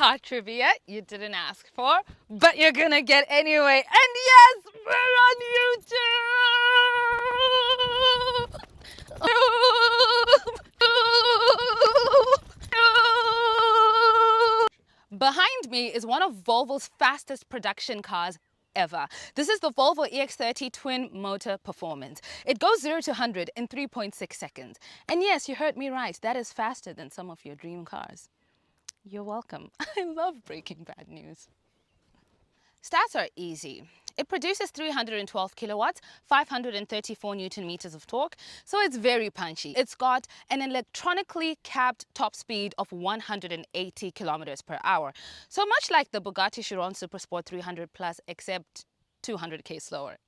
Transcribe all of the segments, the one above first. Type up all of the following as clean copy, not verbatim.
car trivia you didn't ask for, but you're gonna get anyway. And yes, we're on YouTube! Behind me is one of Volvo's fastest production cars ever. This is the Volvo EX30 twin motor performance. It goes 0 to 100 in 3.6 seconds. And yes, you heard me right, that is faster than some of your dream cars. You're welcome. I love breaking bad news. Stats are easy. It produces 312 kilowatts, 534 newton meters of torque, so it's very punchy. It's got an electronically capped top speed of 180 kilometers per hour. So much like the Bugatti Chiron Supersport 300 Plus, except 200k slower.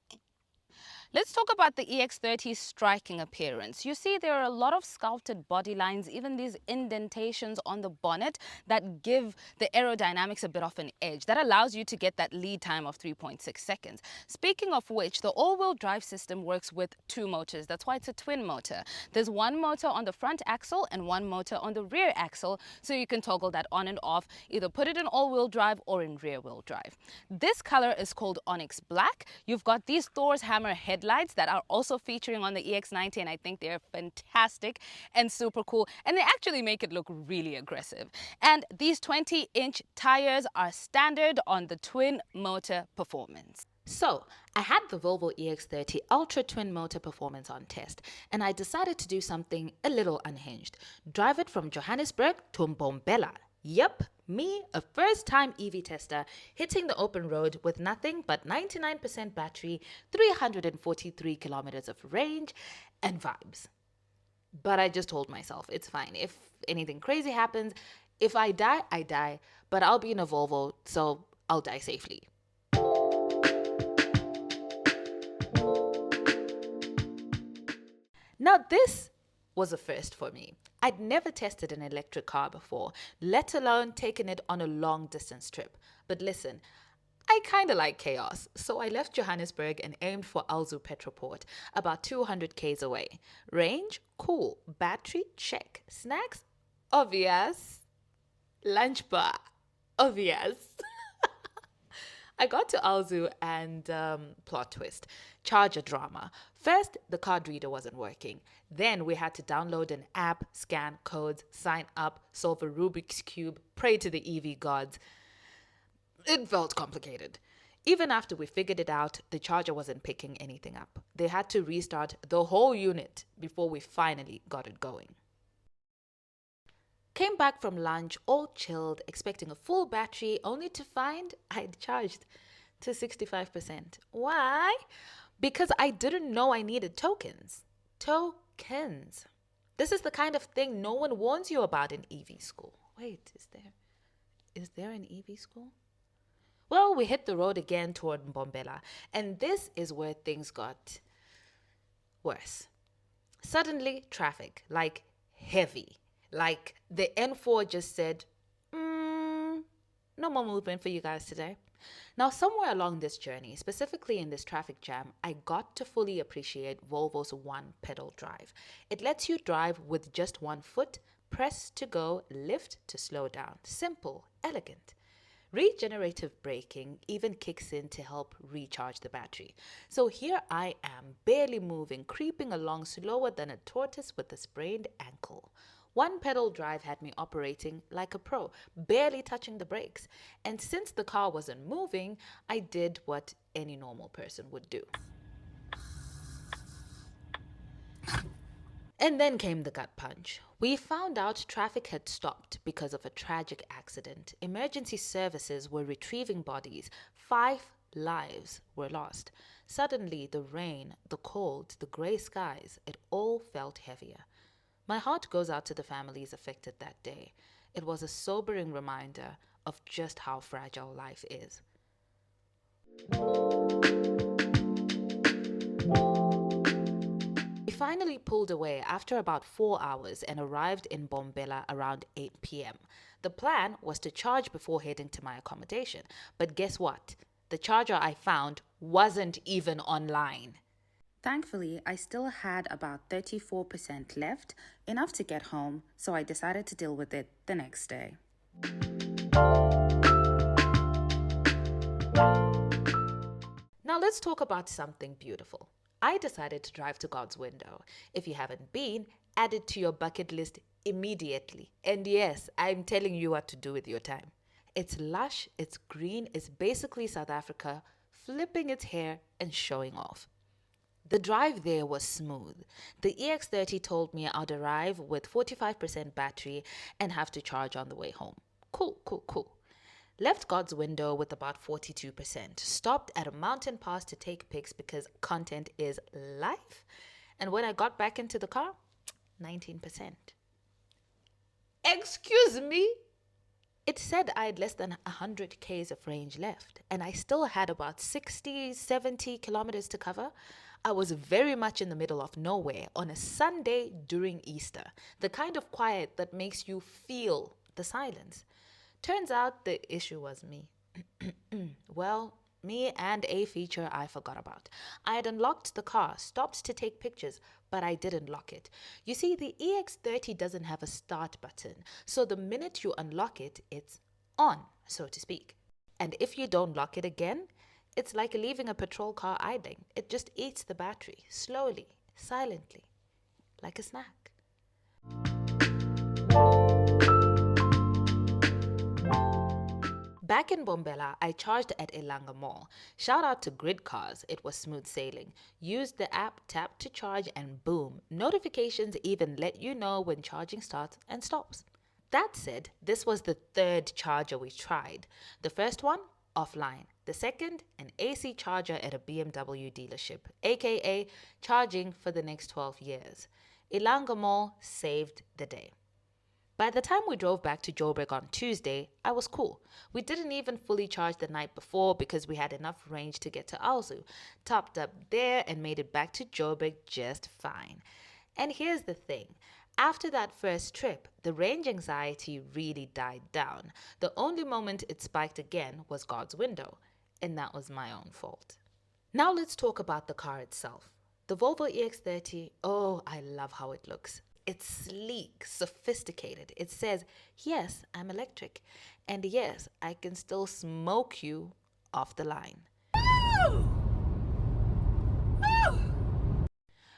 Let's talk about the EX30's striking appearance. You see, there are a lot of sculpted body lines, even these indentations on the bonnet that give the aerodynamics a bit of an edge. That allows you to get that lead time of 3.6 seconds. Speaking of which, the all-wheel drive system works with two motors. That's why it's a twin motor. There's one motor on the front axle and one motor on the rear axle, so you can toggle that on and off, either put it in all-wheel drive or in rear-wheel drive. This color is called Onyx Black. You've got these Thor's Hammer headlights that are also featuring on the EX90, and I think they're fantastic and super cool, and they actually make it look really aggressive. And these 20-inch tires are standard on the twin motor performance. So, I had the Volvo EX30 Ultra Twin Motor Performance on test, and I decided to do something a little unhinged. Drive it from Johannesburg to Mbombela. Yep, me, a first-time EV tester, hitting the open road with nothing but 99% battery, 343 kilometers of range, and vibes. But I just told myself, it's fine. If anything crazy happens, if I die, I die, but I'll be in a Volvo, so I'll die safely. Now this was a first for me. I'd never tested an electric car before, let alone taken it on a long distance trip. But listen, I kinda like chaos, so I left Johannesburg and aimed for Alzu Petroport, about 200 k's away. Range? Cool. Battery? Check. Snacks? Obvious. LunchBar? Obvious. I got to Alzu and plot twist, charger drama. First, the card reader wasn't working. Then we had to download an app, scan codes, sign up, solve a Rubik's Cube, pray to the EV gods. It felt complicated. Even after we figured it out, the charger wasn't picking anything up. They had to restart the whole unit before we finally got it going. Came back from lunch all chilled, expecting a full battery, only to find I'd charged to 65%. Why? Because I didn't know I needed tokens. Tokens. This is the kind of thing no one warns you about in EV school. Wait, is there an EV school? Well, we hit the road again toward Mbombela, and this is where things got worse. Suddenly, traffic, like heavy. Like the N4 just said, no more movement for you guys today. Now, somewhere along this journey, specifically in this traffic jam, I got to fully appreciate Volvo's one-pedal drive. It lets you drive with just one foot, press to go, lift to slow down. Simple, elegant. Regenerative braking even kicks in to help recharge the battery. So here I am, barely moving, creeping along slower than a tortoise with a sprained ankle. One pedal drive had me operating like a pro, barely touching the brakes. And since the car wasn't moving, I did what any normal person would do. And then came the gut punch. We found out traffic had stopped because of a tragic accident. Emergency services were retrieving bodies. 5 lives were lost. Suddenly, the rain, the cold, the grey skies, it all felt heavier. My heart goes out to the families affected that day. It was a sobering reminder of just how fragile life is. We finally pulled away after about 4 hours and arrived in Mbombela around 8 p.m. The plan was to charge before heading to my accommodation. But guess what? The charger I found wasn't even online. Thankfully, I still had about 34% left, enough to get home, so I decided to deal with it the next day. Now let's talk about something beautiful. I decided to drive to God's window. If you haven't been, add it to your bucket list immediately. And yes, I'm telling you what to do with your time. It's lush, it's green, it's basically South Africa flipping its hair and showing off. The drive there was smooth. The EX30 told me I'd arrive with 45% battery and have to charge on the way home. Cool, cool, cool. Left God's window with about 42%. Stopped at a mountain pass to take pics because content is life. And when I got back into the car, 19%. Excuse me? It said I had less than 100 k's of range left, and I still had about 60, 70 kilometers to cover. I was very much in the middle of nowhere on a Sunday during Easter, the kind of quiet that makes you feel the silence. Turns out the issue was me. Well, me and a feature I forgot about. I had unlocked the car, stopped to take pictures, but I didn't lock it. You see, the EX30 doesn't have a start button, so the minute you unlock it, it's on, so to speak. And if you don't lock it again, it's like leaving a patrol car idling. It just eats the battery, slowly, silently, like a snack. Back in Mbombela, I charged at Ilanga Mall. Shout out to Grid Cars, it was smooth sailing. Used the app, tap to charge, and boom, notifications even let you know when charging starts and stops. That said, this was the third charger we tried. The first one, offline. The second, an AC charger at a BMW dealership, aka charging for the next 12 years. Ilanga Mall saved the day. By the time we drove back to Joburg on Tuesday, I was cool. We didn't even fully charge the night before because we had enough range to get to Alzu, topped up there and made it back to Joburg just fine. And here's the thing. After that first trip, the range anxiety really died down. The only moment it spiked again was God's window, and that was my own fault. Now let's talk about the car itself. The Volvo EX30, oh, I love how it looks. It's sleek, sophisticated. It says, yes, I'm electric. And yes, I can still smoke you off the line.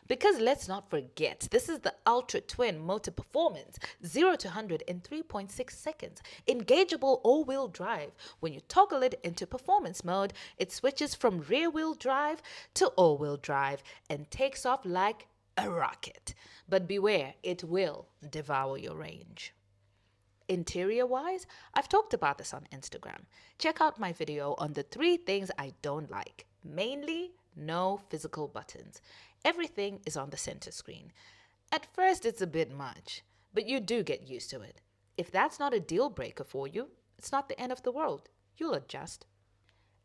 Because let's not forget, this is the Ultra Twin Motor Performance, 0 to 100 in 3.6 seconds. Engageable all-wheel drive. When you toggle it into performance mode, it switches from rear-wheel drive to all-wheel drive and takes off like a rocket. But beware, it will devour your range. Interior-wise, I've talked about this on Instagram. Check out my video on the 3 things I don't like. Mainly, no physical buttons. Everything is on the center screen. At first, it's a bit much, but you do get used to it. If that's not a deal breaker for you, it's not the end of the world. You'll adjust.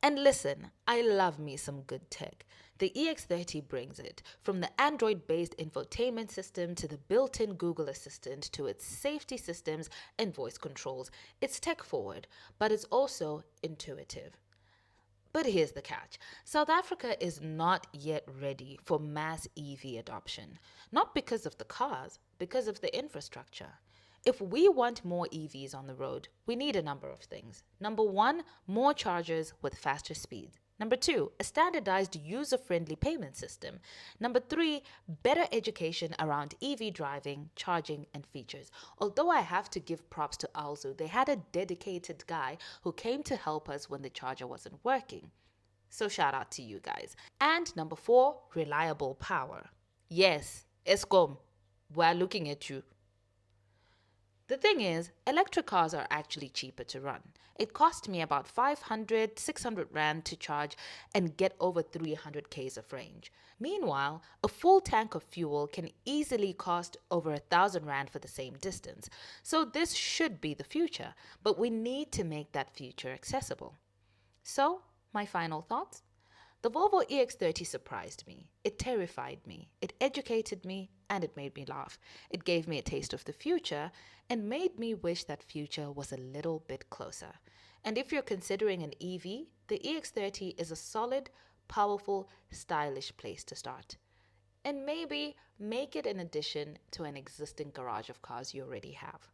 And listen, I love me some good tech. The EX30 brings it. From the Android-based infotainment system to the built-in Google Assistant to its safety systems and voice controls. It's tech-forward, but it's also intuitive. But here's the catch. South Africa is not yet ready for mass EV adoption. Not because of the cars, because of the infrastructure. If we want more EVs on the road, we need a number of things. Number 1, more chargers with faster speeds. Number 2, a standardized user-friendly payment system. Number 3, better education around EV driving, charging, and features. Although I have to give props to Alzu, they had a dedicated guy who came to help us when the charger wasn't working. So shout out to you guys. And number 4, reliable power. Yes, Eskom, we're looking at you. The thing is, electric cars are actually cheaper to run. It cost me about 500, 600 Rand to charge and get over 300 k's of range. Meanwhile, a full tank of fuel can easily cost over 1,000 Rand for the same distance. So this should be the future, but we need to make that future accessible. So, my final thoughts? The Volvo EX30 surprised me, it terrified me, it educated me, and it made me laugh. It gave me a taste of the future and made me wish that future was a little bit closer. And if you're considering an EV, the EX30 is a solid, powerful, stylish place to start. And maybe make it an addition to an existing garage of cars you already have.